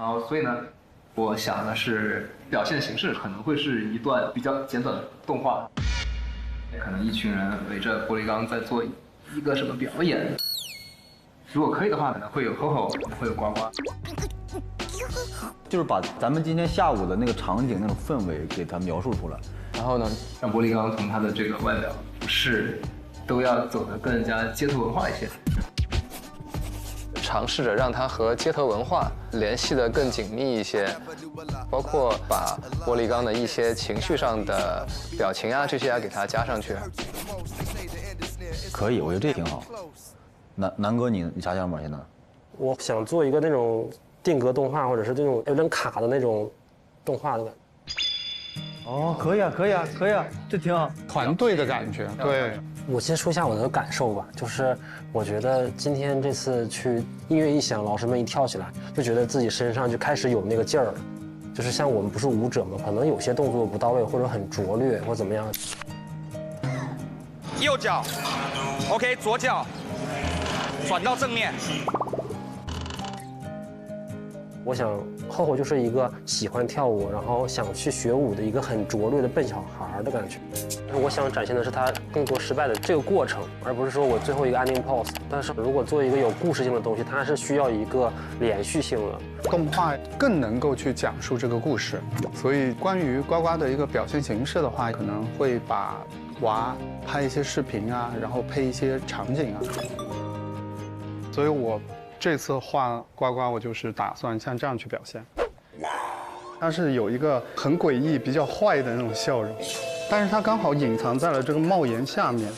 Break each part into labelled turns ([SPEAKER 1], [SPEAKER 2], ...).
[SPEAKER 1] 然后所以呢，我想的是表现形式可能会是一段比较简短的动画，可能一群人围着玻璃缸在做一个什么表演。如果可以的话，可能会有吼吼，可能会有呱呱。
[SPEAKER 2] 就是把咱们今天下午的那个场景、那种氛围给它描述出来。
[SPEAKER 1] 然后呢，让玻璃缸从它的这个外表服饰都要走得更加街头文化一些。
[SPEAKER 3] 尝试着让它和街头文化联系得更紧密一些，包括把玻璃缸的一些情绪上的表情啊这些啊给它加上去。
[SPEAKER 2] 可以，我觉得这挺好。南哥，你啥想法现在？
[SPEAKER 4] 我想做一个那种定格动画，或者是这种有点卡的那种动画的感觉。
[SPEAKER 2] 哦，可以啊，这挺好。
[SPEAKER 5] 团队的感觉，对。
[SPEAKER 4] 我先说一下我的感受吧，就是我觉得今天这次去音乐一响，老师们一跳起来，就觉得自己身上就开始有那个劲儿了。就是像我们不是舞者嘛，可能有些动作不到位，或者很拙劣，或怎么样。
[SPEAKER 6] 右脚 ，OK， 左脚转到正面。
[SPEAKER 4] 我想厚厚就是一个喜欢跳舞，然后想去学舞的一个很拙劣的笨小孩的感觉。我想展现的是他更多失败的这个过程，而不是说我最后一个 ending pose。但是如果做一个有故事性的东西，它是需要一个连续性的。
[SPEAKER 5] 动画更能够去讲述这个故事，所以关于呱呱的一个表现形式的话，可能会把娃拍一些视频啊，然后配一些场景啊。所以我这次画呱呱，我就是打算像这样去表现。它是有一个很诡异、比较坏的那种笑容，但是它刚好隐藏在了这个帽檐下面。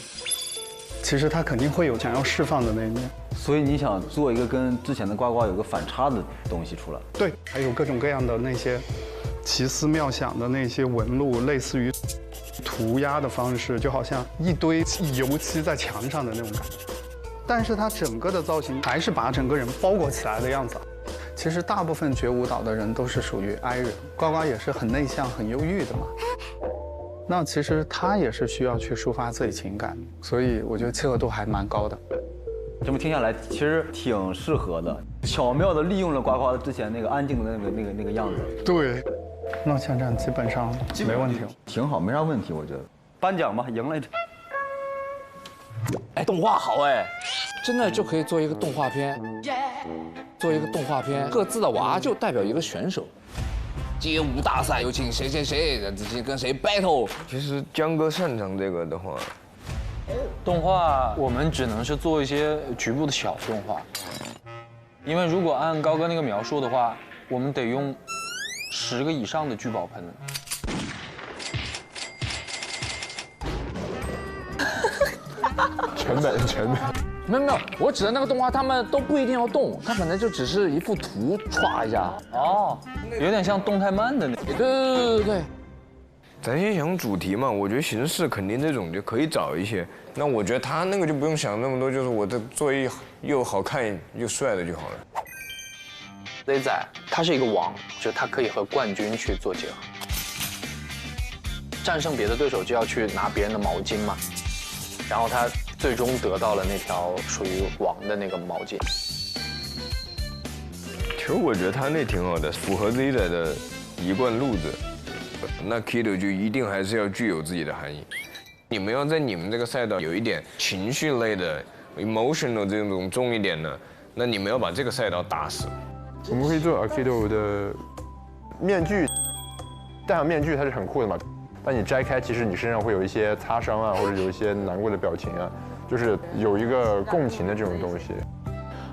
[SPEAKER 5] 其实它肯定会有想要释放的那一面。
[SPEAKER 2] 所以你想做一个跟之前的呱呱有个反差的东西出来？
[SPEAKER 5] 对，还有各种各样的那些奇思妙想的那些纹路，类似于涂鸦的方式，就好像一堆油漆在墙上的那种感觉。但是它整个的造型还是把整个人包裹起来的样子。其实大部分学舞蹈的人都是属于 I 人，呱呱也是很内向、很忧郁的嘛。那其实他也是需要去抒发自己情感，所以我觉得契合度还蛮高的。
[SPEAKER 2] 这么听下来，其实挺适合的，巧妙地利用了呱呱之前那个安静的那个样子。
[SPEAKER 5] 对，那像这样基本上没问题了，
[SPEAKER 2] 挺好，没啥问题，我觉得。颁奖吧，赢了。
[SPEAKER 7] 哎，动画好哎，真的就可以做一个动画片，做一个动画片，各自的娃就代表一个选手。街舞大赛有请谁谁谁，跟谁 battle。
[SPEAKER 8] 其实江哥擅长这个的话，
[SPEAKER 9] 动画我们只能是做一些局部的小动画，因为如果按高哥那个描述的话，我们得用10个以上的聚宝盆。
[SPEAKER 8] 成本。
[SPEAKER 7] 没有，我指的那个动画，他们都不一定要动，它可能就只是一幅图歘一下。
[SPEAKER 9] 哦，有点像动态漫的那。
[SPEAKER 7] 对。
[SPEAKER 8] 咱先想主题嘛，我觉得形式肯定这种就可以找一些。那我觉得他那个就不用想那么多，就是我这做一又好看又帅的就好了。
[SPEAKER 3] 雷仔他是一个王，就是他可以和冠军去做结合。战胜别的对手就要去拿别人的毛巾嘛，然后他最终得到了那条属于王的那个毛巾。
[SPEAKER 8] 其实我觉得他那挺好的，符合 Z 仔的一贯路子。那 Kido 就一定还是要具有自己的含义。你们要在你们这个赛道有一点情绪类的 emotional 这种重一点的，那你们要把这个赛道打死。
[SPEAKER 10] 我们可以做 Kido 的面具，戴上面具它是很酷的嘛。但你摘开，其实你身上会有一些擦伤啊，或者有一些难过的表情啊，就是有一个共情的这种东西。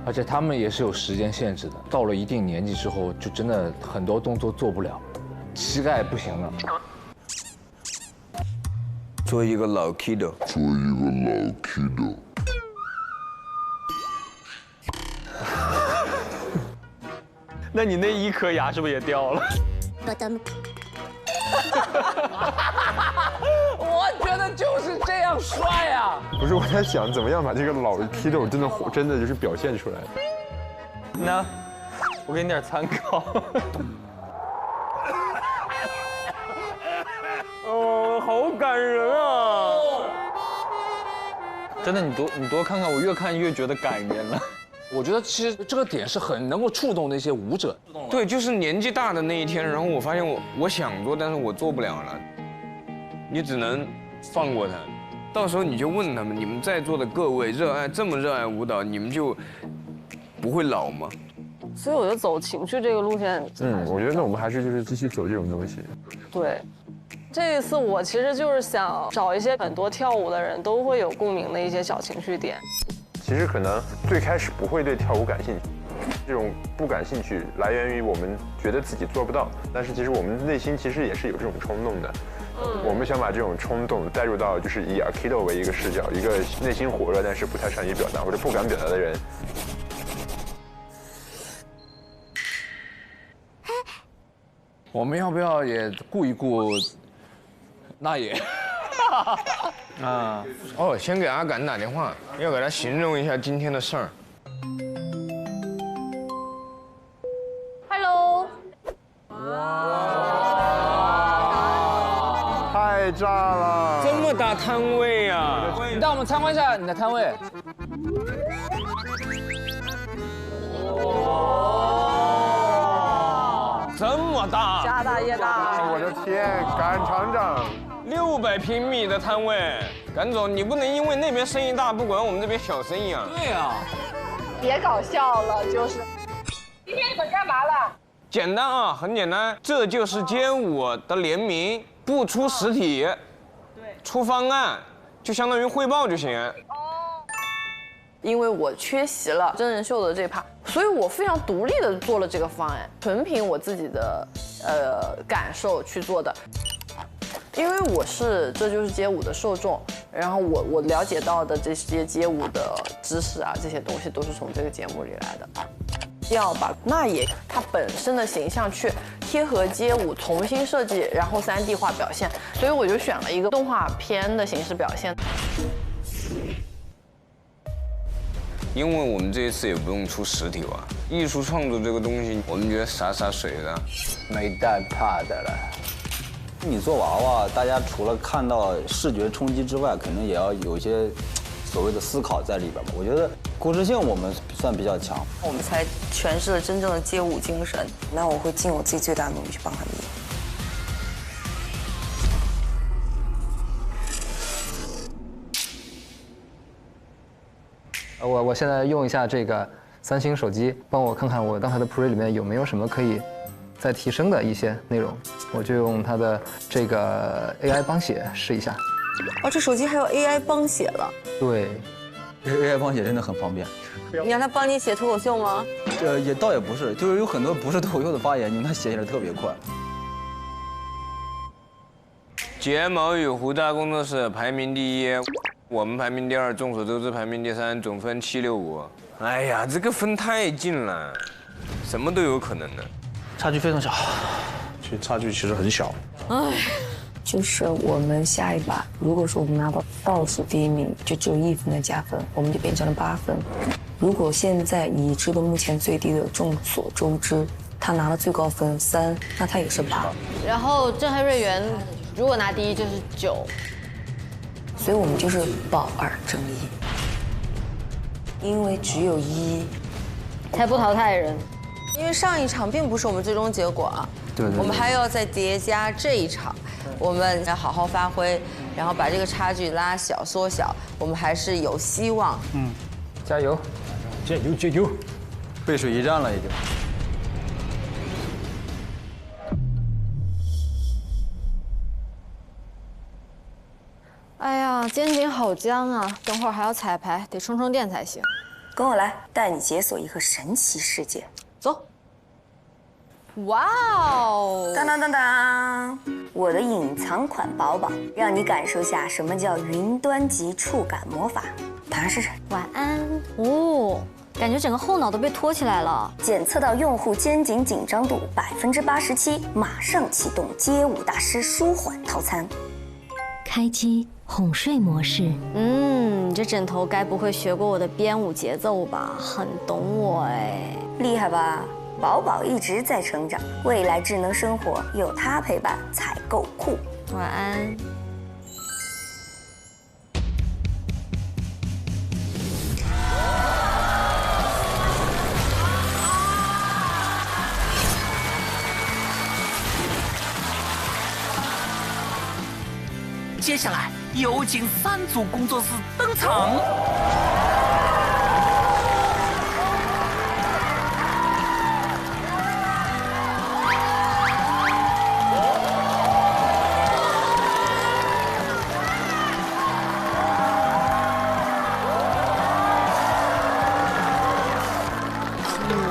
[SPEAKER 7] 而且他们也是有时间限制的，到了一定年纪之后，就真的很多动作做不了，膝盖不行了。
[SPEAKER 8] 做一个老 Kido。
[SPEAKER 9] 那你那一颗牙是不是也掉了？
[SPEAKER 7] 我觉得就是这样帅啊！
[SPEAKER 10] 不是，我在想怎么样把这个老 Kido 真的就是表现出来。
[SPEAKER 9] 那我给你点参考。哦，好感人啊！真的，你多看看，我越看越觉得感人了。
[SPEAKER 7] 我觉得其实这个点是很能够触动那些舞者。
[SPEAKER 8] 对，就是年纪大的那一天，然后我发现我想做，但是我做不了了，你只能放过他。到时候你就问他们，你们在座的各位这么热爱舞蹈，你们就不会老吗？
[SPEAKER 11] 所以我就走情绪这个路线。
[SPEAKER 10] 我觉得那我们还是就是继续走这种东西。
[SPEAKER 11] 对，这一次我其实就是想找一些很多跳舞的人都会有共鸣的一些小情绪点。
[SPEAKER 10] 其实可能最开始不会对跳舞感兴趣，这种不感兴趣来源于我们觉得自己做不到，但是其实我们内心其实也是有这种冲动的。我们想把这种冲动带入到就是以 Aikido 为一个视角，一个内心火热但是不太善于表达或者不敢表达的人。
[SPEAKER 7] 我们要不要也顾一顾那也？
[SPEAKER 8] 先给阿感打电话，要给他形容一下今天的事儿。
[SPEAKER 11] Hello。
[SPEAKER 10] 太炸了！
[SPEAKER 8] 这么大摊位啊！
[SPEAKER 7] 你带我们参观一下你的摊位。
[SPEAKER 8] 这么大！
[SPEAKER 11] 家大业大！
[SPEAKER 10] 我的天，赶厂长
[SPEAKER 8] ，600平米的摊位，赶总，你不能因为那边生意大，不管我们这边小生意啊！
[SPEAKER 7] 对啊，
[SPEAKER 11] 别搞笑了，就是。今天你们干嘛了？
[SPEAKER 8] 简单啊，很简单，这就是街舞的联名，不出实体，对，出方案，就相当于汇报就行。
[SPEAKER 11] 因为我缺席了真人秀的这趴，所以我非常独立的做了这个方案，纯凭我自己的感受去做的。因为这就是街舞的受众，然后我了解到的这些街舞的知识啊，这些东西都是从这个节目里来的。要把那也它本身的形象去贴合街舞，重新设计，然后3D 化表现，所以我就选了一个动画片的形式表现。
[SPEAKER 8] 因为我们这一次也不用出实体吧，艺术创作这个东西，我们觉得洒水的，
[SPEAKER 2] 没带怕的了。你做娃娃，大家除了看到视觉冲击之外，肯定也要有一些所谓的思考在里边吧。我觉得故事性我们算比较强，
[SPEAKER 12] 我们才诠释了真正的街舞精神。那我会尽我自己最大的努力去帮他们演。
[SPEAKER 3] 我现在用一下这个3星手机，帮我看看我刚才的 Pre 里面有没有什么可以再提升的一些内容，我就用它的这个 AI 帮写试一下。
[SPEAKER 12] 哦，这手机还有 AI 帮写了。
[SPEAKER 3] 对，
[SPEAKER 2] 这 AI 帮写真的很方便。
[SPEAKER 12] 你让他帮你写脱口秀吗？
[SPEAKER 2] 也倒也不是，就是有很多不是脱口秀的发言，你用它写起来特别快。
[SPEAKER 8] 睫毛与胡渣工作室排名第1，我们排名第2，众所周知排名第3，总分765。哎呀，这个分太近了，什么都有可能的。
[SPEAKER 9] 差距非常小，差距其实很小。
[SPEAKER 12] 唉，就是我们下一把，如果说我们拿到倒数第1名，就只有1分的加分，我们就变成了8分。如果现在已知的目前最低的，众所周知，他拿了最高分3，那他也是8。
[SPEAKER 11] 然后郑黑瑞元如果拿第1就是9，
[SPEAKER 12] 所以我们就是保2争1，因为只有1
[SPEAKER 11] 才不淘汰人。
[SPEAKER 12] 因为上一场并不是我们最终结果啊，
[SPEAKER 3] 对，
[SPEAKER 12] 我们还要再叠加这一场，我们要好好发挥，然后把这个差距拉小、缩小，我们还是有希望。
[SPEAKER 3] 加油，
[SPEAKER 9] 加油，加油！
[SPEAKER 2] 背水一战了已经。
[SPEAKER 11] 哎呀，肩颈好僵啊！等会儿还要彩排，得充充电才行。
[SPEAKER 12] 跟我来，带你解锁一个神奇世界。
[SPEAKER 11] 走。哇哦！
[SPEAKER 12] 当当当当！我的隐藏款宝宝，让你感受下什么叫云端级触感魔法。打上试试。
[SPEAKER 13] 晚安。哦，感觉整个后脑都被托起来了。
[SPEAKER 12] 检测到用户肩颈紧张度87%，马上启动街舞大师舒缓套餐。
[SPEAKER 13] 开机哄睡模式。这枕头该不会学过我的编舞节奏吧？很懂我哎，
[SPEAKER 12] 厉害吧？宝宝一直在成长，未来智能生活有它陪伴才够酷。
[SPEAKER 13] 晚安。
[SPEAKER 14] 接下来有请3组工作室登场。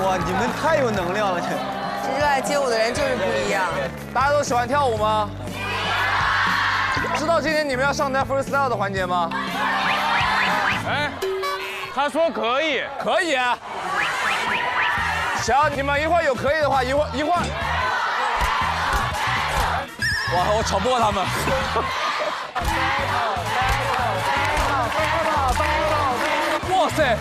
[SPEAKER 15] 哇，你们太有能量了，这
[SPEAKER 16] 热爱街舞的人就是不一样。
[SPEAKER 7] 大家都喜欢跳舞吗？知道今天你们要上台 freestyle 的环节吗？
[SPEAKER 8] 哎，他说可以，
[SPEAKER 7] 可以。行，你们一会儿有可以的话，一会儿。哇，我吵不过他们。哇塞！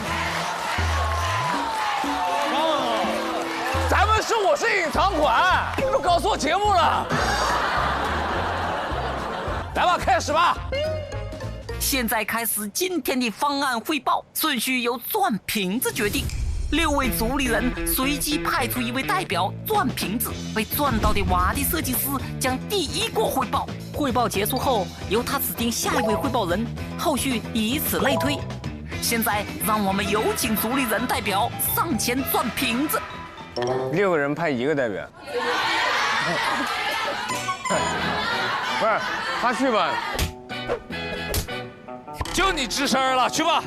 [SPEAKER 7] 咱们是我是隐藏款，你们搞错节目了。来吧，开始吧。
[SPEAKER 14] 现在开始今天的方案汇报，顺序由转瓶子决定。6位主理人随机派出1位代表转瓶子，被转到的娃的设计师将第1个汇报。汇报结束后，由他指定下一位汇报人，后续以此类推。现在让我们有请主理人代表上前转瓶子。
[SPEAKER 8] 6个人派1个代表，不是他去吧，
[SPEAKER 7] 就你吱声了，去吧。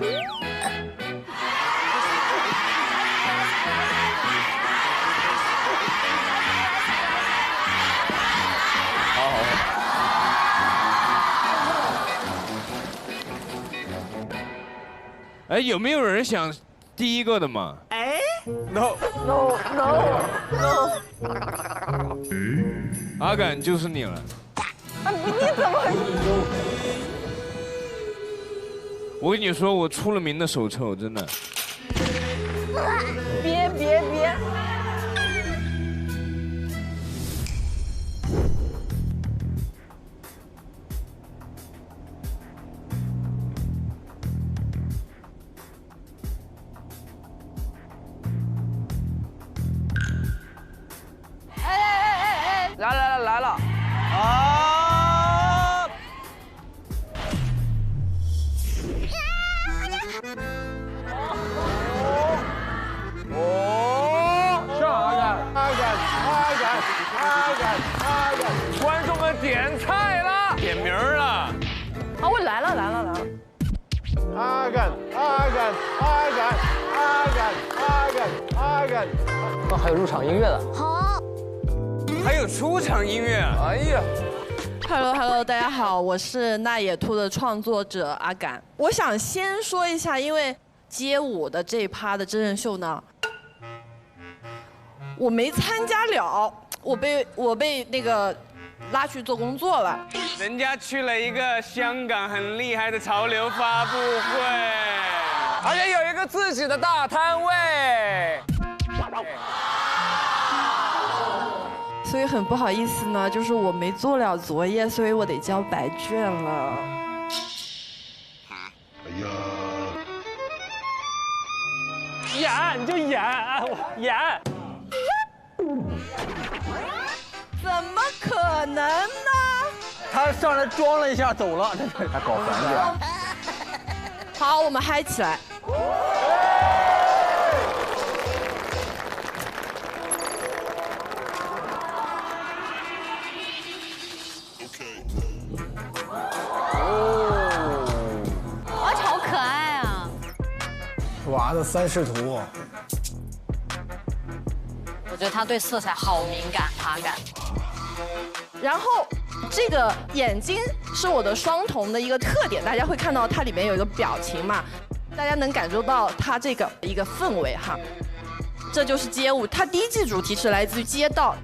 [SPEAKER 8] 好。哎，有没有人想第1个的嘛？
[SPEAKER 14] 哎
[SPEAKER 8] ，no。 阿敢就是你了。
[SPEAKER 11] 你怎么？
[SPEAKER 8] 我跟你说，我出了名的手臭，真的。
[SPEAKER 11] 别！
[SPEAKER 16] 来了！
[SPEAKER 7] 啊！
[SPEAKER 8] 上阿敢！观众们点菜了，点名了。
[SPEAKER 11] 啊，我来了！
[SPEAKER 10] 阿敢！
[SPEAKER 3] 哦，还有入场音乐的。
[SPEAKER 13] 好。
[SPEAKER 8] 还有出场音乐，哎呀
[SPEAKER 11] ！Hello， 大家好，我是那野兔的创作者阿敢。我想先说一下，因为街舞的这一趴的真人秀呢，我没参加了，我被那个拉去做工作了。
[SPEAKER 8] 人家去了一个香港很厉害的潮流发布会，
[SPEAKER 7] 而且有一个自己的大摊位。
[SPEAKER 11] 所以很不好意思呢，就是我没做了作业，所以我得交白卷了。
[SPEAKER 10] 哎呀！
[SPEAKER 7] 演你就演，演。
[SPEAKER 11] 怎么可能呢？
[SPEAKER 15] 他上来装了一下走了，
[SPEAKER 2] 他搞反转。
[SPEAKER 11] 好，我们嗨起来。
[SPEAKER 13] 而且好可爱啊！
[SPEAKER 15] 娃的3视图，
[SPEAKER 13] 我觉得他对色彩好敏感，阿敢。
[SPEAKER 11] 然后这个眼睛是我的双瞳的一个特点，大家会看到它里面有一个表情嘛，大家能感受到它这个一个氛围哈。这就是街舞，它第1季主题是来自于街道。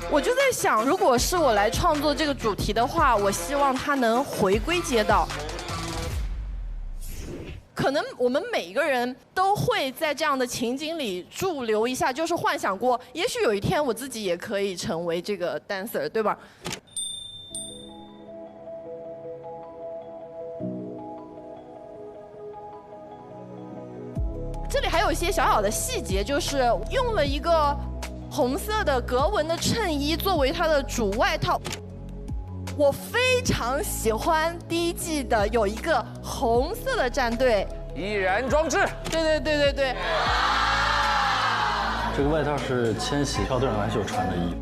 [SPEAKER 11] 我就在想，如果是我来创作这个主题的话，我希望它能回归街道。可能我们每一个人都会在这样的情景里驻留一下，就是幻想过，也许有一天我自己也可以成为这个 dancer， 对吧？这里还有一些小小的细节，就是用了一个 红色的格纹的衬衣作为它的主外套，
[SPEAKER 17] 我非常喜欢第一季的有一个红色的战队，
[SPEAKER 7] 易燃装置。
[SPEAKER 17] 对。
[SPEAKER 18] 这个外套是千玺跳动完秀穿的衣服。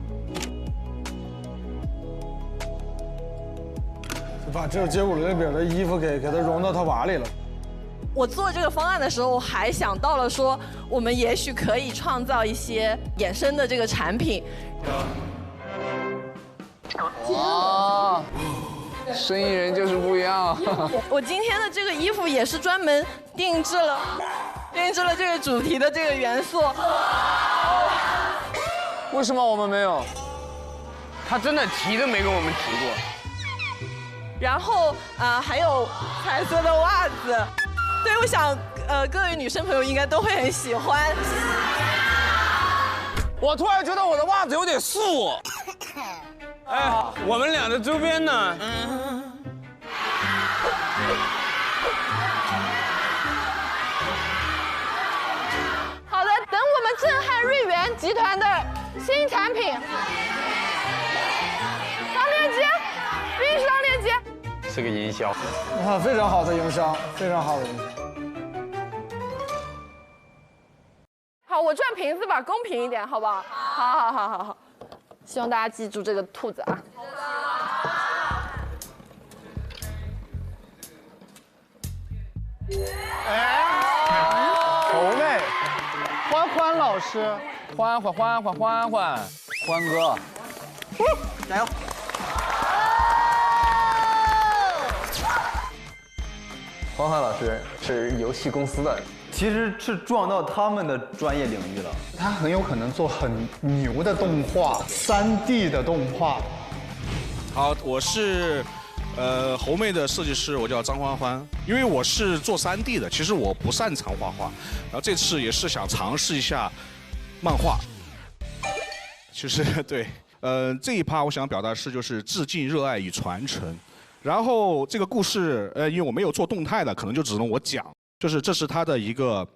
[SPEAKER 19] 把这街舞里边的衣服给它融到他娃里了。
[SPEAKER 17] 我做这个方案的时候，我还想到了说，我们也许可以创造一些衍生的这个产品。
[SPEAKER 7] 哇，生意人就是不一样。
[SPEAKER 17] 我今天的这个衣服也是专门定制了这个主题的这个元素。
[SPEAKER 7] 为什么我们没有？
[SPEAKER 8] 他真的提都没跟我们提过。
[SPEAKER 17] 然后还有彩色的袜子，对，我想各位女生朋友应该都会很喜欢。
[SPEAKER 8] 我突然觉得我的袜子有点素。哎，我们俩的周边呢？
[SPEAKER 17] 好的，等我们震撼瑞元集团的新产品，上链接，必须上链接。
[SPEAKER 10] 是个营销
[SPEAKER 19] 啊，非常好的营销，非常好的营销。
[SPEAKER 17] 好，我转瓶子吧，公平一点，好不好？好。希望大家记住这个兔子啊。
[SPEAKER 5] 猴妹，欢老师，
[SPEAKER 7] 欢哥，
[SPEAKER 15] 加油！
[SPEAKER 3] 欢老师是游戏公司的，
[SPEAKER 15] 其实是撞到他们的专业领域了。
[SPEAKER 5] 他很有可能做很牛的动画，3D 的动画。
[SPEAKER 20] 好，我是猴妹的设计师，我叫张欢。因为我是做3D 的，其实我不擅长画画，然后这次也是想尝试一下漫画。其实对，这一趴我想表达是就是致敬、热爱与传承。然后这个故事，因为我没有做动态的，可能就只能我讲。就是这是他的一个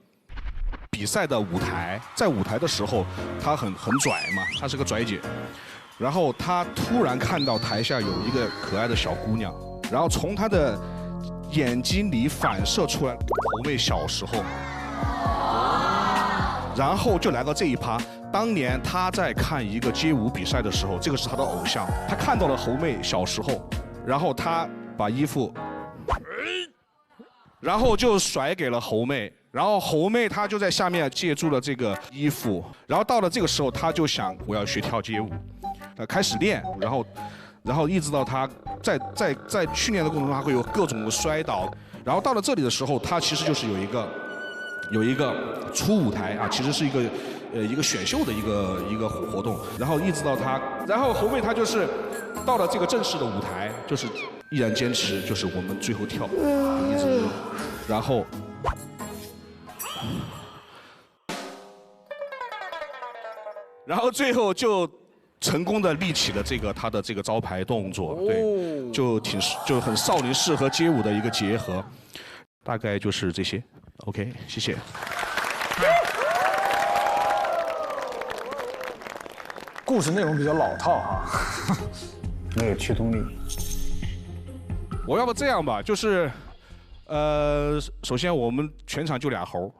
[SPEAKER 20] 比赛的舞台，在舞台的时候，他很拽嘛，他是个拽姐。然后他突然看到台下有一个可爱的小姑娘，然后从她的眼睛里反射出来猴妹小时候，然后就来到这一趴。当年他在看一个街舞比赛的时候，这个是他的偶像，他看到了猴妹小时候。然后他把衣服，然后就甩给了猴妹，然后猴妹她就在下面借助了这个衣服，然后到了这个时候，她就想我要学跳街舞，开始练，然后一直到她在训练的过程中，她会有各种的摔倒，然后到了这里的时候，她其实就是有一个初舞台啊，其实是一个选秀的一个活动，然后一直到她，然后猴妹她就是到了这个正式的舞台，就是依然坚持，就是我们最后跳，一直，然后，最后就成功的立起了他的这个招牌动作，对，就很少林寺和街舞的一个结合，大概就是这些 ，OK， 谢谢。
[SPEAKER 19] 故事内容比较老套哈，没有驱动力。
[SPEAKER 20] 我要不这样吧，就是，首先我们全场就俩猴，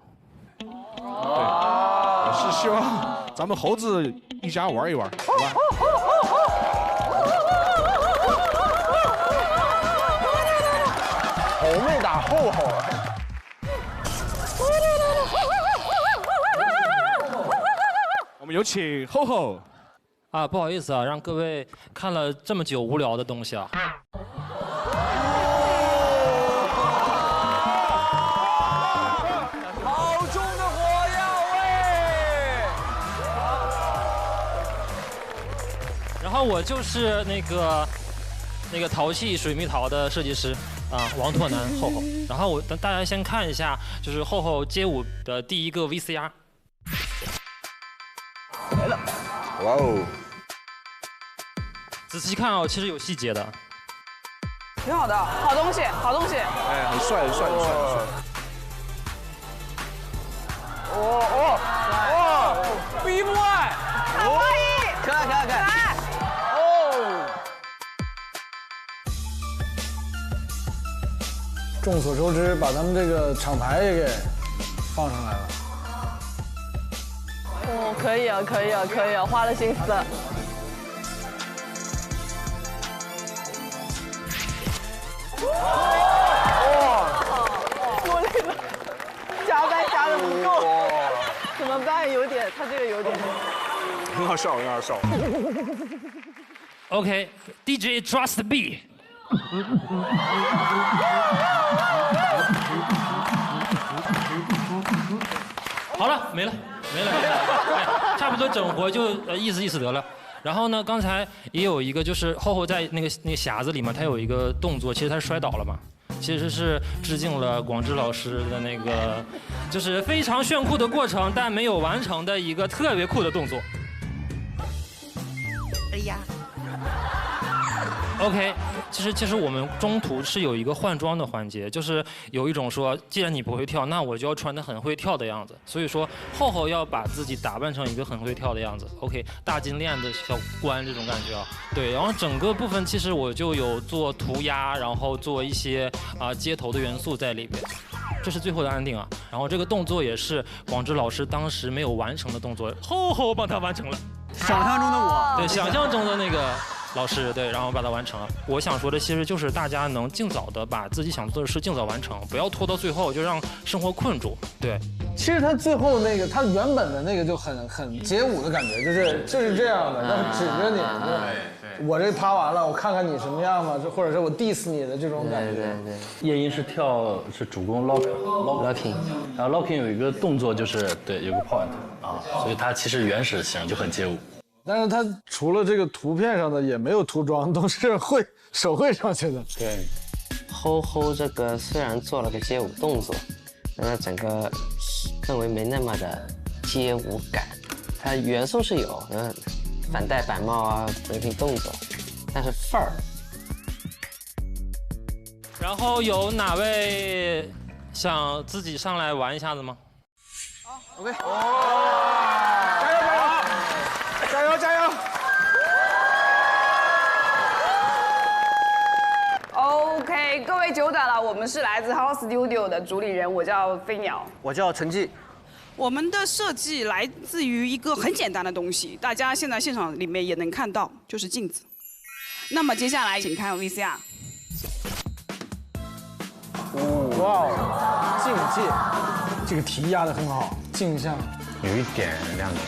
[SPEAKER 20] 对，我是希望咱们猴子一家玩一玩，好吧？
[SPEAKER 10] 猴妹打厚厚。
[SPEAKER 20] 我们有请厚厚。
[SPEAKER 21] 啊，不好意思啊，让各位看了这么久无聊的东西啊。
[SPEAKER 7] 好重的火药味。
[SPEAKER 21] 然后我就是那个淘气水蜜桃的设计师啊，王拓南厚厚。然后我等大家先看一下，就是厚厚街舞的第一个 VCR。
[SPEAKER 15] 来了。
[SPEAKER 8] 哇哦！
[SPEAKER 21] 仔细看哦，其实有细节的。
[SPEAKER 16] 挺好的，好东西，好东西。
[SPEAKER 20] 哎，很帅，很帅，很帅，很帅。
[SPEAKER 7] 逼不爱，
[SPEAKER 16] 可爱，
[SPEAKER 15] 可爱。
[SPEAKER 16] 哦。
[SPEAKER 19] 众所周知，把咱们这个厂牌也给放上来了。
[SPEAKER 11] 哦，可以啊，可以啊，可以啊，花了心思。我那个加班加的不够，怎么办？有点，他这个有点。
[SPEAKER 20] 很好笑，很好笑。
[SPEAKER 21] OK, DJ Trust B。好了，没了，哎，差不多整活就意思得了。然后呢，刚才也有一个，就是厚厚在那个匣子里面，他有一个动作，其实他摔倒了嘛，其实是致敬了广志老师的那个，就是非常炫酷的过程，但没有完成的一个特别酷的动作。
[SPEAKER 14] 哎呀。
[SPEAKER 21] OK， 其实我们中途是有一个换装的环节，就是有一种说，既然你不会跳，那我就要穿得很会跳的样子。所以说，厚厚要把自己打扮成一个很会跳的样子。OK， 大金链的小关这种感觉啊。对，然后整个部分其实我就有做涂鸦，然后做一些街头的元素在里边。这是最后的安定啊。然后这个动作也是广志老师当时没有完成的动作，厚厚帮他完成了。
[SPEAKER 15] 想象中的我。
[SPEAKER 21] 对，想象中的那个。老师对，然后把它完成了。我想说的其实就是大家能尽早的把自己想做的事尽早完成，不要拖到最后就让生活困住。对，
[SPEAKER 19] 其实他最后那个他原本的那个就很街舞的感觉，就是这样的，但是指着你，我这趴完了，我看看你什么样嘛，或者是我 diss 你的这种感觉。
[SPEAKER 18] 对。夜莺是主攻 locking， 然后 locking 有一个动作就是对有个 point 啊，所以它其实原始型就很街舞。
[SPEAKER 19] 但是他除了这个图片上的也没有涂装，都是手绘上去的。
[SPEAKER 1] 对，吼这个虽然做了个街舞动作，但是整个氛围没那么的街舞感。它元素是有，反戴板帽啊 breaking 动作，但是范儿。
[SPEAKER 21] 然后有哪位想自己上来玩一下子吗？
[SPEAKER 15] 好 ，OK。加油加油
[SPEAKER 16] ！OK， 各位久等了，我们是来自 House Studio 的主理人，我叫飞鸟，
[SPEAKER 15] 我叫陈记。
[SPEAKER 16] 我们的设计来自于一个很简单的东西，大家现在现场里面也能看到，就是镜子。那么接下来请看 VCR。
[SPEAKER 19] 哇，境界，这个题压得很好，镜像
[SPEAKER 1] 有一点亮点。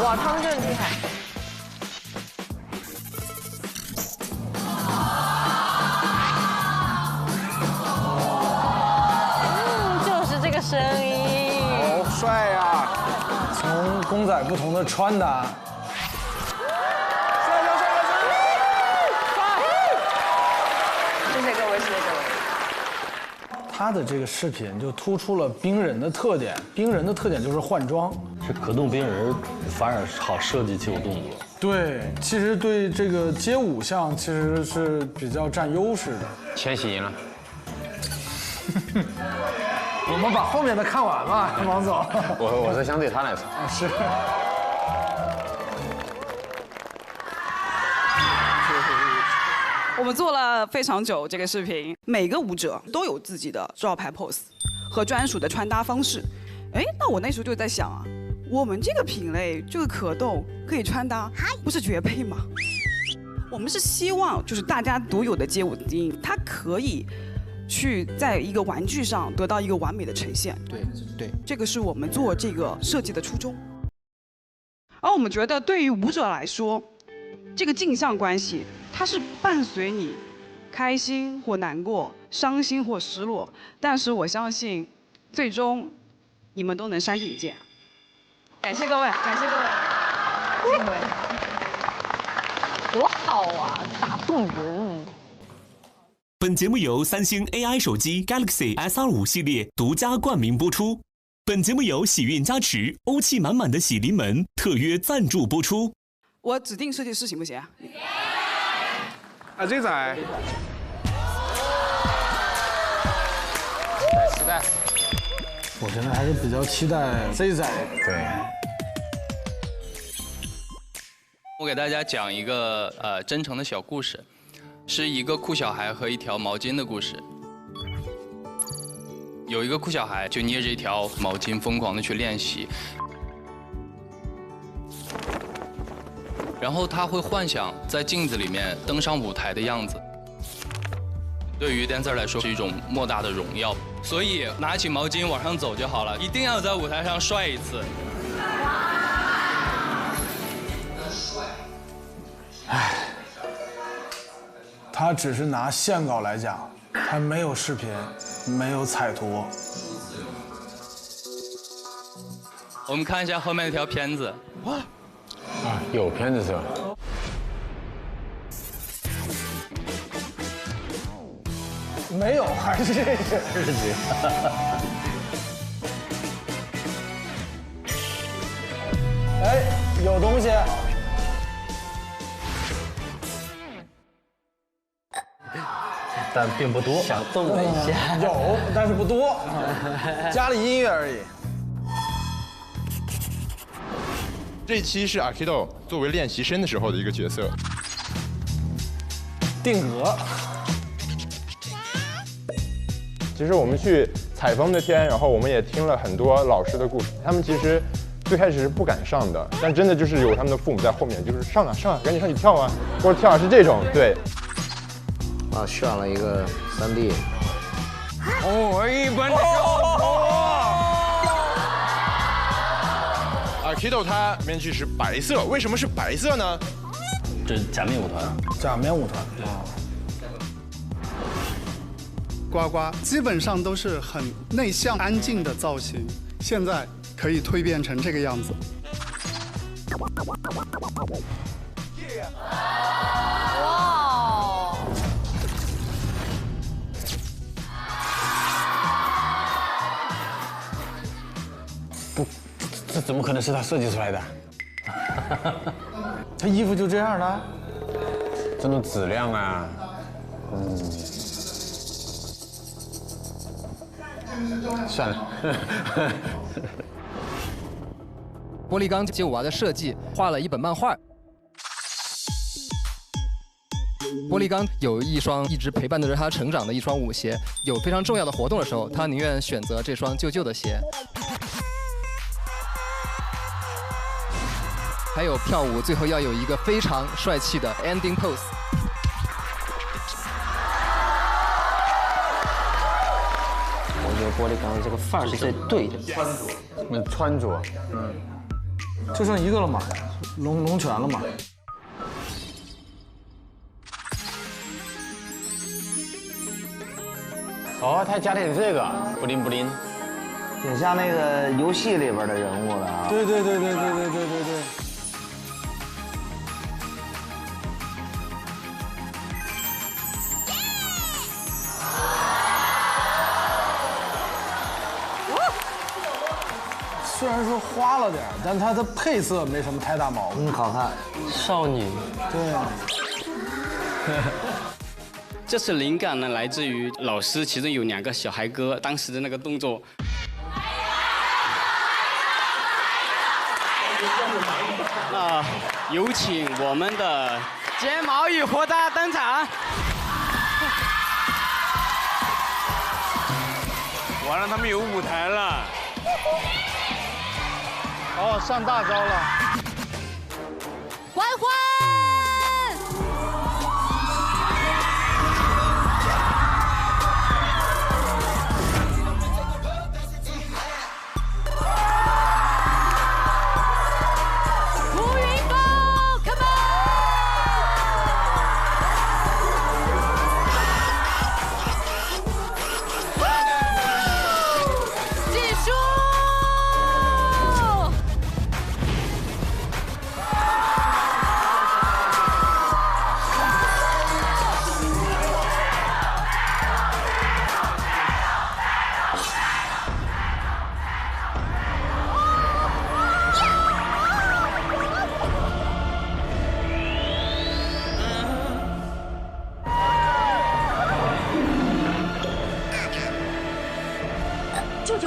[SPEAKER 11] 哇，他们真的厉害！就是这个声音，
[SPEAKER 15] 好帅呀！
[SPEAKER 19] 从公仔不同的穿搭，
[SPEAKER 16] 谢谢各位，谢谢各位。
[SPEAKER 19] 他的这个视频就突出了冰人的特点，冰人的特点就是换装。
[SPEAKER 18] 这可动冰人反而好设计街舞动作。
[SPEAKER 19] 对，其实对这个街舞项其实是比较占优势的。
[SPEAKER 1] 千玺赢了。
[SPEAKER 19] 我们把后面的看完吧，王总。
[SPEAKER 1] 我是相对他来说。
[SPEAKER 19] 是。
[SPEAKER 16] 我们做了非常久这个视频，每个舞者都有自己的招牌 pose 和专属的穿搭方式。哎，那我那时候就在想啊，我们这个品类，这个可动可以穿搭，不是绝配吗？我们是希望就是大家独有的街舞基因，它可以去在一个玩具上得到一个完美的呈现。对，这个是我们做这个设计的初衷。而我们觉得对于舞者来说，这个镜像关系，它是伴随你开心或难过、伤心或失落，但是我相信，最终你们都能山顶见。感谢各位，感谢各位，各位，
[SPEAKER 11] 多好啊，打动人。
[SPEAKER 22] 本节目由三星 AI 手机 Galaxy S25 系列独家冠名播出。本节目由喜运加持欧气满满的喜临门特约赞助播出。
[SPEAKER 16] 我指定设计师行不行啊？
[SPEAKER 20] 啊，这仔。
[SPEAKER 7] 期待。
[SPEAKER 19] 我现在还是比较期待 C 仔。
[SPEAKER 10] 对。
[SPEAKER 4] 我给大家讲一个真诚的小故事，是一个酷小孩和一条毛巾的故事。有一个酷小孩就捏着一条毛巾疯狂的去练习，然后他会幻想在镜子里面登上舞台的样子。对于 dancer 来说是一种莫大的荣耀，所以拿起毛巾往上走就好了，一定要在舞台上帅一次。
[SPEAKER 19] 唉，他只是拿线稿来讲，他没有视频，没有彩图。
[SPEAKER 4] 我们看一下后面那条片子。
[SPEAKER 10] 啊，有片子是吧？
[SPEAKER 19] 没有，还是这个。哎，有东西。
[SPEAKER 18] 但并不多。
[SPEAKER 1] 小动了一下。
[SPEAKER 19] 有，但是不多，加了音乐而已。
[SPEAKER 10] 这一期是 Akido 作为练习生的时候的一个角色。
[SPEAKER 19] 定格。
[SPEAKER 10] 其实我们去采风那天，然后我们也听了很多老师的故事。他们其实最开始是不敢上的，但真的就是有他们的父母在后面，就是上啊上啊，赶紧上去跳啊，或者跳啊是这种对。
[SPEAKER 1] 啊，选了一个3D。
[SPEAKER 10] 哦，一般的Akido 他面具是白色，为什么是白色呢？
[SPEAKER 18] 这是假面舞团。
[SPEAKER 19] 假面舞团啊。
[SPEAKER 6] 呱呱基本上都是很内向、安静的造型，现在可以蜕变成这个样子。
[SPEAKER 11] 哇！
[SPEAKER 19] 不，这怎么可能是他设计出来的？他衣服就这样的？
[SPEAKER 10] 这种质量啊，
[SPEAKER 19] 算了。
[SPEAKER 3] 玻璃钢街舞娃的设计画了一本漫画。玻璃钢有一双一直陪伴着他成长的一双舞鞋，有非常重要的活动的时候，他宁愿选择这双旧的鞋。还有跳舞最后要有一个非常帅气的 ending pose。
[SPEAKER 1] 我觉得玻璃钢这个范儿是最对的。
[SPEAKER 10] 穿着，
[SPEAKER 19] 就剩一个了嘛，龙泉了嘛。
[SPEAKER 10] 哦，他加点这个，布灵布灵，
[SPEAKER 15] 挺像那个游戏里边的人物的啊。
[SPEAKER 19] 对。虽然说花了点，但它的配色没什么太大毛病。
[SPEAKER 15] 好看，
[SPEAKER 1] 少女。
[SPEAKER 19] 对。
[SPEAKER 23] 这次灵感呢来自于老师，其中有2个小孩哥当时的那个动作。那有请我们的睫毛与火大登场。
[SPEAKER 8] 完了，他们有舞台了。
[SPEAKER 6] 哦，上大招了！
[SPEAKER 11] 欢欢！浮云峰 ，Come on！ 继续！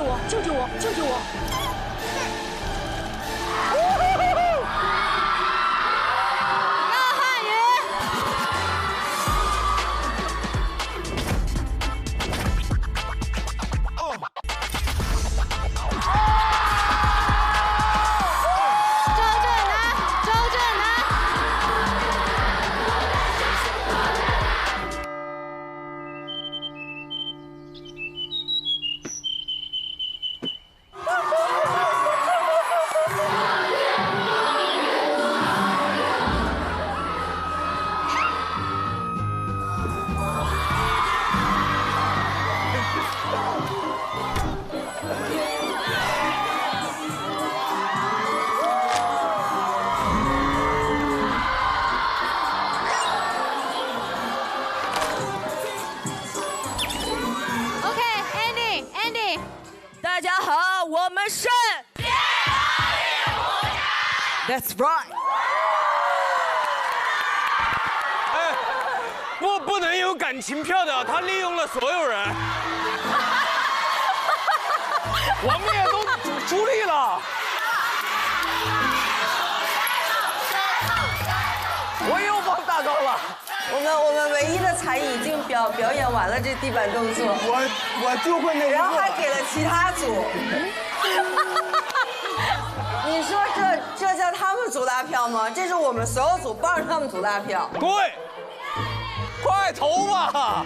[SPEAKER 2] 我！救救我！救救我！
[SPEAKER 17] 大家好，我们是 That's right。
[SPEAKER 8] 哎，不能有感情票的，他利用了所有人。我们也都出力了。
[SPEAKER 9] 我又放大招了。我们唯一的才艺已经表演完了这地板动作。我就会那个。然后还给了其他组。你说这叫他们组大票吗？这是我们所有组帮着他们组大票。
[SPEAKER 8] 对，快投吧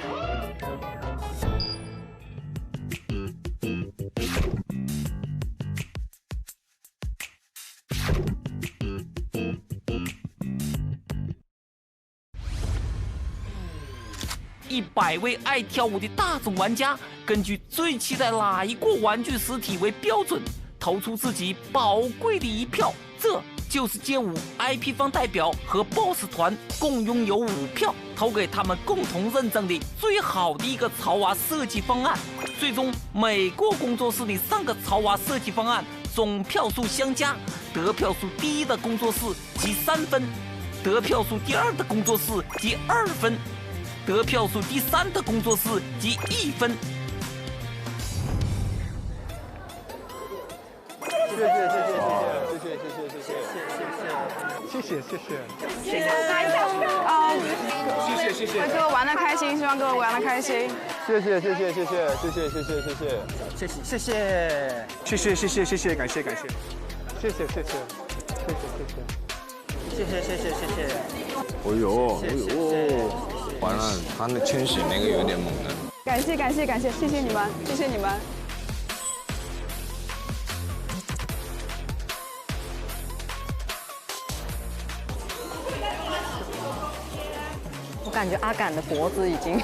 [SPEAKER 8] ！100
[SPEAKER 14] 位爱跳舞的大众玩家，根据最期待哪一个玩具实体为标准，投出自己宝贵的一票。这就是街舞 IP 方代表和 BOSS 团共拥有5票，投给他们共同认证的最好的一个潮娃设计方案。最终，每个工作室的3个潮娃设计方案总票数相加，得票数第1的工作室积3分，得票数第2的工作室积2分。得票数第3的工作室积1分。
[SPEAKER 16] 谢谢各位玩的开心，希望各位玩的开心。
[SPEAKER 10] 谢谢，感谢。
[SPEAKER 8] 哦呦，完了，他那千玺那个有点猛的。
[SPEAKER 16] 感谢，谢谢你们，谢谢你们。
[SPEAKER 11] 我感觉阿感的脖子已经……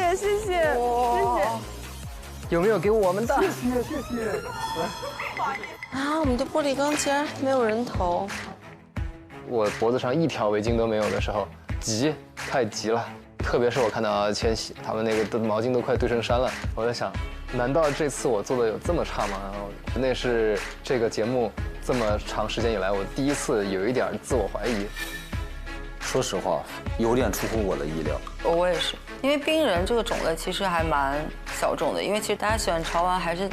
[SPEAKER 11] 谢谢。
[SPEAKER 3] 有没有给我们的？
[SPEAKER 10] 谢谢。
[SPEAKER 9] 啊，我们的玻璃钢竟然没有人投。
[SPEAKER 3] 我脖子上一条围巾都没有的时候，太急了。特别是我看到千玺他们那个毛巾都快堆成山了，我在想，难道这次我做的有这么差吗？那是这个节目这么长时间以来我第一次有一点自我怀疑。
[SPEAKER 12] 说实话，有点出乎我的意料。
[SPEAKER 9] 我也是，因为冰人这个种类其实还蛮小众的，因为其实大家喜欢潮玩，还是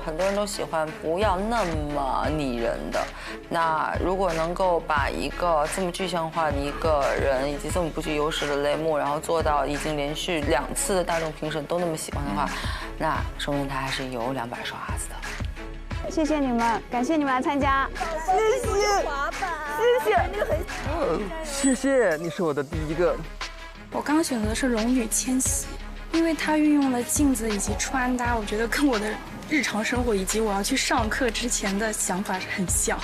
[SPEAKER 9] 很多人都喜欢不要那么拟人的。那如果能够把一个这么具象化的一个人，以及这么不具优势的类目，然后做到已经连续2次的大众评审都那么喜欢的话，那说明他还是有2把刷子的。
[SPEAKER 16] 谢谢你们，感谢你们来参加，
[SPEAKER 3] 谢谢，你是我的第1个。
[SPEAKER 2] 我刚选择的是龙女千玺，因为它运用了镜子以及穿搭，我觉得跟我的日常生活以及我要去上课之前的想法是很像。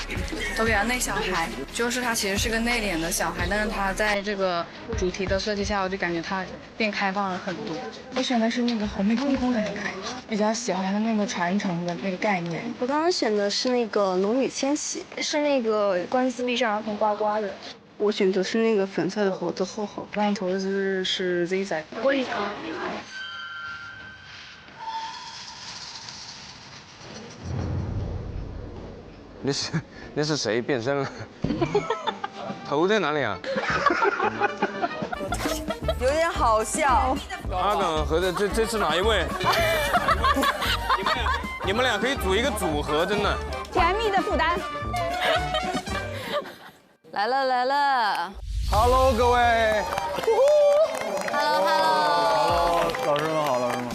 [SPEAKER 24] 我给他那小孩，就是他其实是个内敛的小孩，但是他在这个主题的设计下，我就感觉他变开放了很多。我选的是那个红妹空空的那个，比较喜欢他那个传承的那个概念。
[SPEAKER 2] 我刚刚选的是那个龙女千玺，是那个关丝壁上儿童呱呱的。我选择是那个粉色的猴子厚厚，刚投的是 Z 仔玻璃糖。
[SPEAKER 8] 那是谁变身了？头在哪里啊？
[SPEAKER 9] 有点好笑。
[SPEAKER 8] 阿岗和这是哪一位？你们俩可以组一个组合，真的。
[SPEAKER 5] 甜蜜的负担。
[SPEAKER 9] 来了来了
[SPEAKER 19] ，Hello 各位
[SPEAKER 9] ，Hello，
[SPEAKER 19] 老师们好，老师们。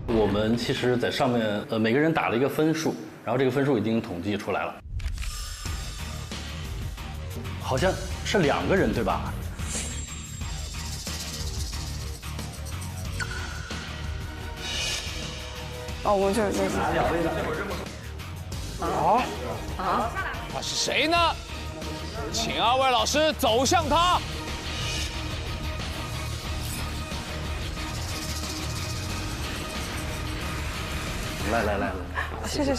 [SPEAKER 18] 我们其实在上面每个人打了一个分数，然后这个分数已经统计出来了，好像是2个人对吧？
[SPEAKER 2] 哦，我就是
[SPEAKER 7] 他是谁呢？请2位老师走向他。
[SPEAKER 18] 来，
[SPEAKER 2] 谢谢。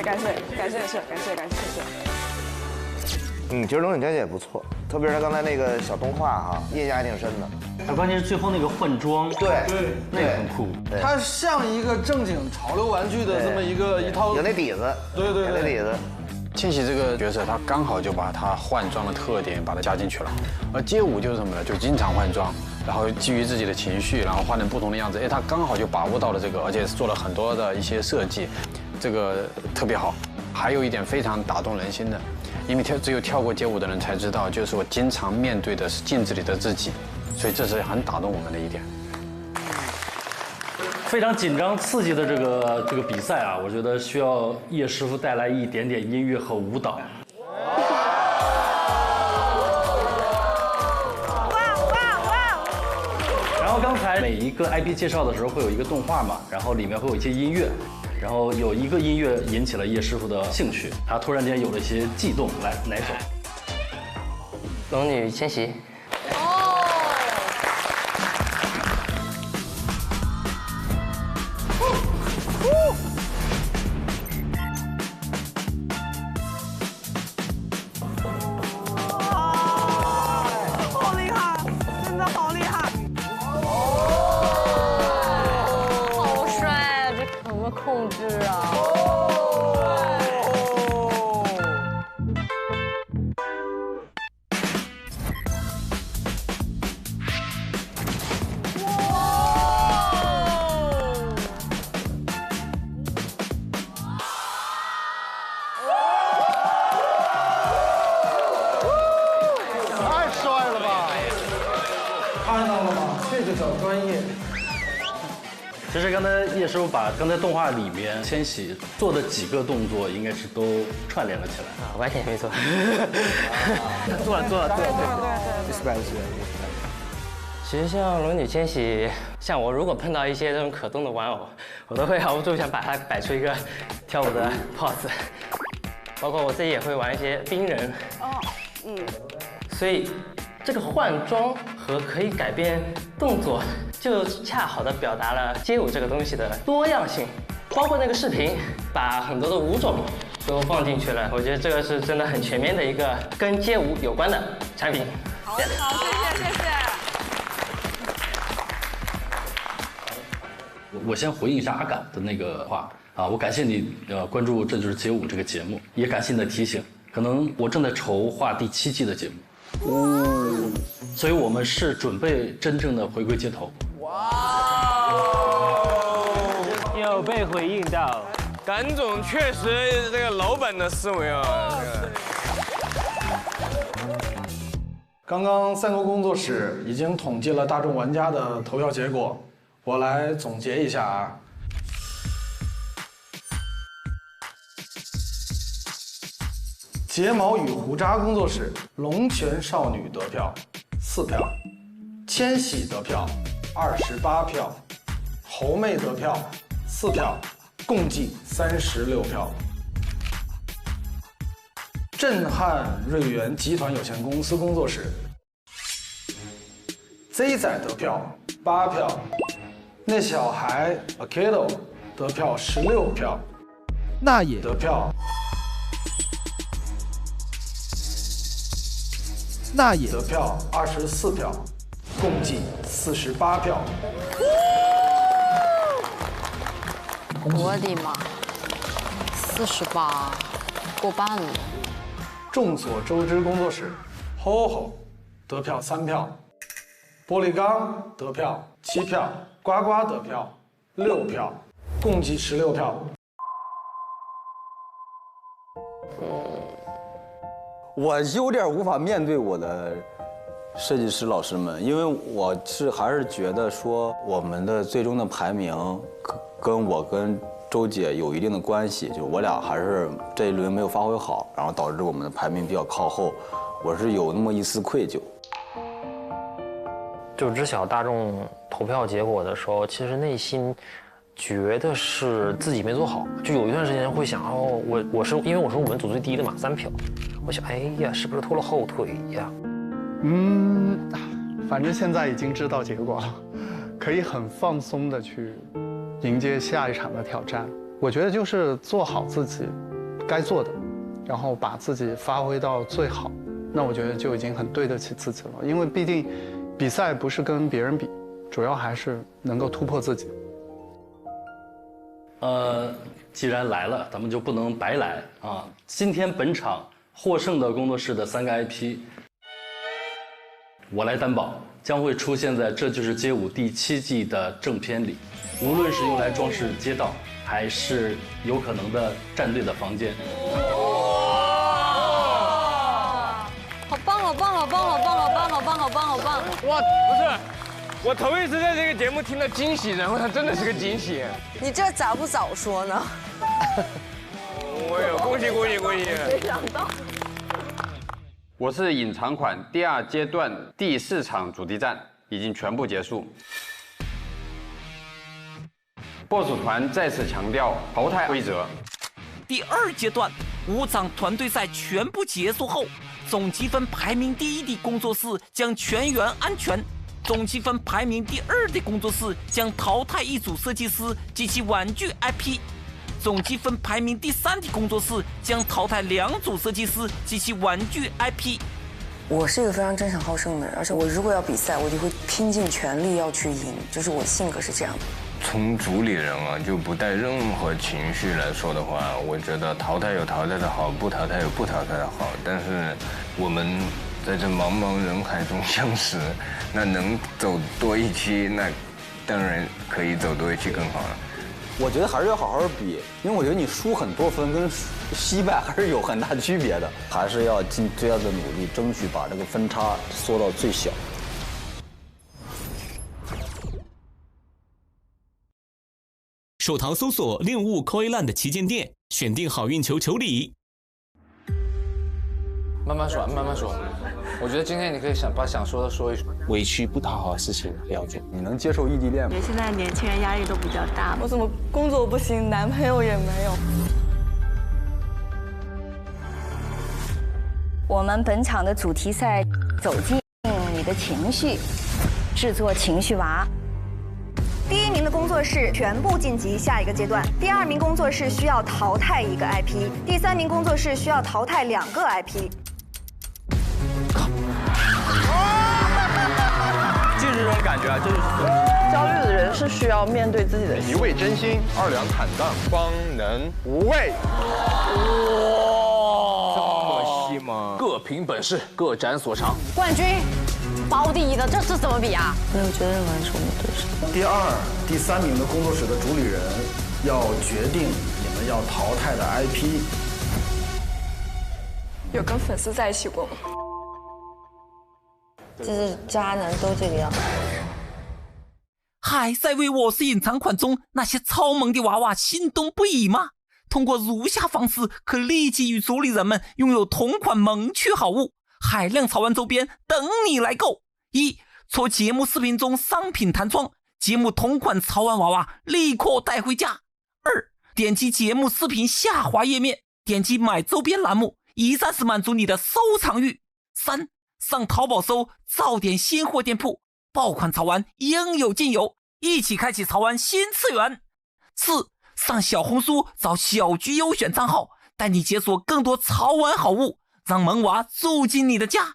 [SPEAKER 2] 感谢。
[SPEAKER 13] 其实龙井天喜也不错，特别是他刚才那个小动画哈，印象还挺深的。
[SPEAKER 18] 他关键是最后那个换装，
[SPEAKER 13] 对，
[SPEAKER 18] 那个很酷。
[SPEAKER 19] 它像一个正经潮流玩具的这么一套，
[SPEAKER 13] 有那底子，
[SPEAKER 19] 对，
[SPEAKER 13] 有那底子。
[SPEAKER 12] 千玺这个角色，他刚好就把他换装的特点把它加进去了。而街舞就是什么呢？就经常换装，然后基于自己的情绪，然后换成不同的样子。他刚好就把握到了这个，而且做了很多的一些设计，这个特别好。还有一点非常打动人心的，因为只有跳过街舞的人才知道，就是我经常面对的是镜子里的自己，所以这是很打动我们的一点。
[SPEAKER 18] 非常紧张刺激的这个比赛啊，我觉得需要叶师傅带来一点点音乐和舞蹈。然后刚才每一个 IP 介绍的时候会有一个动画嘛，然后里面会有一些音乐，然后有一个音乐引起了叶师傅的兴趣，他突然间有了一些悸动。来，哪首？
[SPEAKER 1] 龙女千玺。
[SPEAKER 18] 其实刚才叶师傅把刚才动画里面千玺做的几个动作，应该是都串联了起来
[SPEAKER 1] 啊，完全没错。
[SPEAKER 18] 做了。
[SPEAKER 1] 其实像龙女千玺，像我如果碰到一些这种可动的玩偶，我都会毫不住想把它摆出一个跳舞的 pose。包括我自己也会玩一些冰人。所以这个换装和可以改变动作，就恰好的表达了街舞这个东西的多样性。包括那个视频，把很多的舞种都放进去了。我觉得这个是真的很全面的一个跟街舞有关的产品。
[SPEAKER 5] 好，谢谢。
[SPEAKER 18] 我先回应一下阿感的那个话啊，我感谢你关注《这就是街舞》这个节目，也感谢你的提醒。可能我正在筹划第7季的节目，所以我们是准备真正的回归街头。
[SPEAKER 21] 有被回应到，
[SPEAKER 8] 感总确实这个老板的思维啊。
[SPEAKER 19] 刚刚三国工作室已经统计了大众玩家的投票结果，我来总结一下啊。睫毛与胡渣工作室龙泉少女得票4票，千玺得票28票，猴妹得票4票，共计36票。震撼瑞元集团有限公司工作室 Z 仔得票8票，那小孩 Akido 得票16票，那也得票。那也得票24票，共计48票。
[SPEAKER 9] 我的妈，48，过半了。
[SPEAKER 19] 众所周知工作室，HoHo得票3票，玻璃缸得票7票，呱呱得票6票，共计16票。
[SPEAKER 12] 我有点无法面对我的设计师老师们，因为我还是觉得说我们的最终的排名跟我跟周姐有一定的关系，就我俩还是这一轮没有发挥好，然后导致我们的排名比较靠后，我是有那么一丝愧疚。
[SPEAKER 4] 就知晓大众投票结果的时候，其实内心觉得是自己没做好，就有一段时间会想，哦，我是因为我是我们组最低的嘛，3票，我想，哎呀，是不是拖了后腿呀？
[SPEAKER 6] 反正现在已经知道结果了，可以很放松的去迎接下一场的挑战。我觉得就是做好自己该做的，然后把自己发挥到最好，那我觉得就已经很对得起自己了。因为毕竟比赛不是跟别人比，主要还是能够突破自己。
[SPEAKER 18] 既然来了，咱们就不能白来啊！今天本场获胜的工作室的3个 IP， 我来担保将会出现在《这就是街舞》第7季的正片里，无论是用来装饰街道，还是有可能的战队的房间。
[SPEAKER 9] 好棒，好棒，好棒，好棒，好棒，好棒，好棒，好棒！
[SPEAKER 8] 哇，不是。我头一次在这个节目听到惊喜，然后它真的是个惊喜。
[SPEAKER 9] 你这早不早说呢？
[SPEAKER 8] 我有，恭喜恭喜恭喜！
[SPEAKER 9] 没想到。
[SPEAKER 15] 我是隐藏款第2阶段第4场主题战已经全部结束。BOSS 团再次强调淘汰规则。
[SPEAKER 14] 第2阶段5场团队赛全部结束后，总积分排名第1的工作室将全员安全。总积分排名第2的工作室将淘汰1组设计师及其玩具 IP， 总积分排名第3的工作室将淘汰2组设计师及其玩具 IP。
[SPEAKER 9] 我是一个非常争强好胜的人，而且我如果要比赛，我就会拼尽全力要去赢，就是我性格是这样的。
[SPEAKER 8] 从主理人啊，就不带任何情绪来说的话，我觉得淘汰有淘汰的好，不淘汰有不淘汰的好。但是我们在这茫茫人海中相识，那能走多一期，那当然可以走多一期更好了。
[SPEAKER 12] 我觉得还是要好好比，因为我觉得你输很多分跟惜败还是有很大区别的，还是要尽最大的努力，争取把这个分差缩到最小。
[SPEAKER 20] 手淘搜索恋物 Coiland 旗舰店，选定好运球球礼。
[SPEAKER 7] 慢慢说，慢慢说。我觉得今天你可以把想说的说一说。
[SPEAKER 20] 委屈不讨好的事情不要做。
[SPEAKER 12] 你能接受异地恋吗？
[SPEAKER 22] 我觉得现在年轻人压力都比较大，
[SPEAKER 9] 我怎么工作不行，男朋友也没有。
[SPEAKER 25] 我们本场的主题赛，走进你的情绪，制作情绪娃。
[SPEAKER 26] 第1名的工作室全部晋级下一个阶段，第2名工作室需要淘汰1个 IP， 第3名工作室需要淘汰2个 IP。
[SPEAKER 15] 就是这种感觉啊，这就是
[SPEAKER 11] 焦虑的人是需要面对自己的
[SPEAKER 10] 一味真心，2两坦荡，方能无畏。
[SPEAKER 8] 哇，这么细吗？
[SPEAKER 7] 各凭本事，各展所长。
[SPEAKER 25] 冠军，保第1的，这怎么比啊？
[SPEAKER 9] 没有觉得任何人是我们的对手。
[SPEAKER 19] 第2、第3名的工作室的主理人要决定你们要淘汰的 IP。
[SPEAKER 24] 有跟粉丝在一起过吗？
[SPEAKER 9] 就是渣男都这个样子。
[SPEAKER 14] 还在为我是隐藏款中那些超萌的娃娃心动不已吗？通过如下方式可立即与主理人们拥有同款萌趣好物，海量潮玩周边等你来购。1. 戳节目视频中商品弹窗，节目同款潮玩娃娃立刻带回家。2. 点击节目视频下滑页面，点击买周边栏目，一站式满足你的收藏欲。3. 上淘宝搜造点鲜货店铺，爆款潮玩应有尽有，一起开启潮玩新次元。4. 上小红书找小菊优选账号，带你解锁更多潮玩好物，让萌娃住进你的家。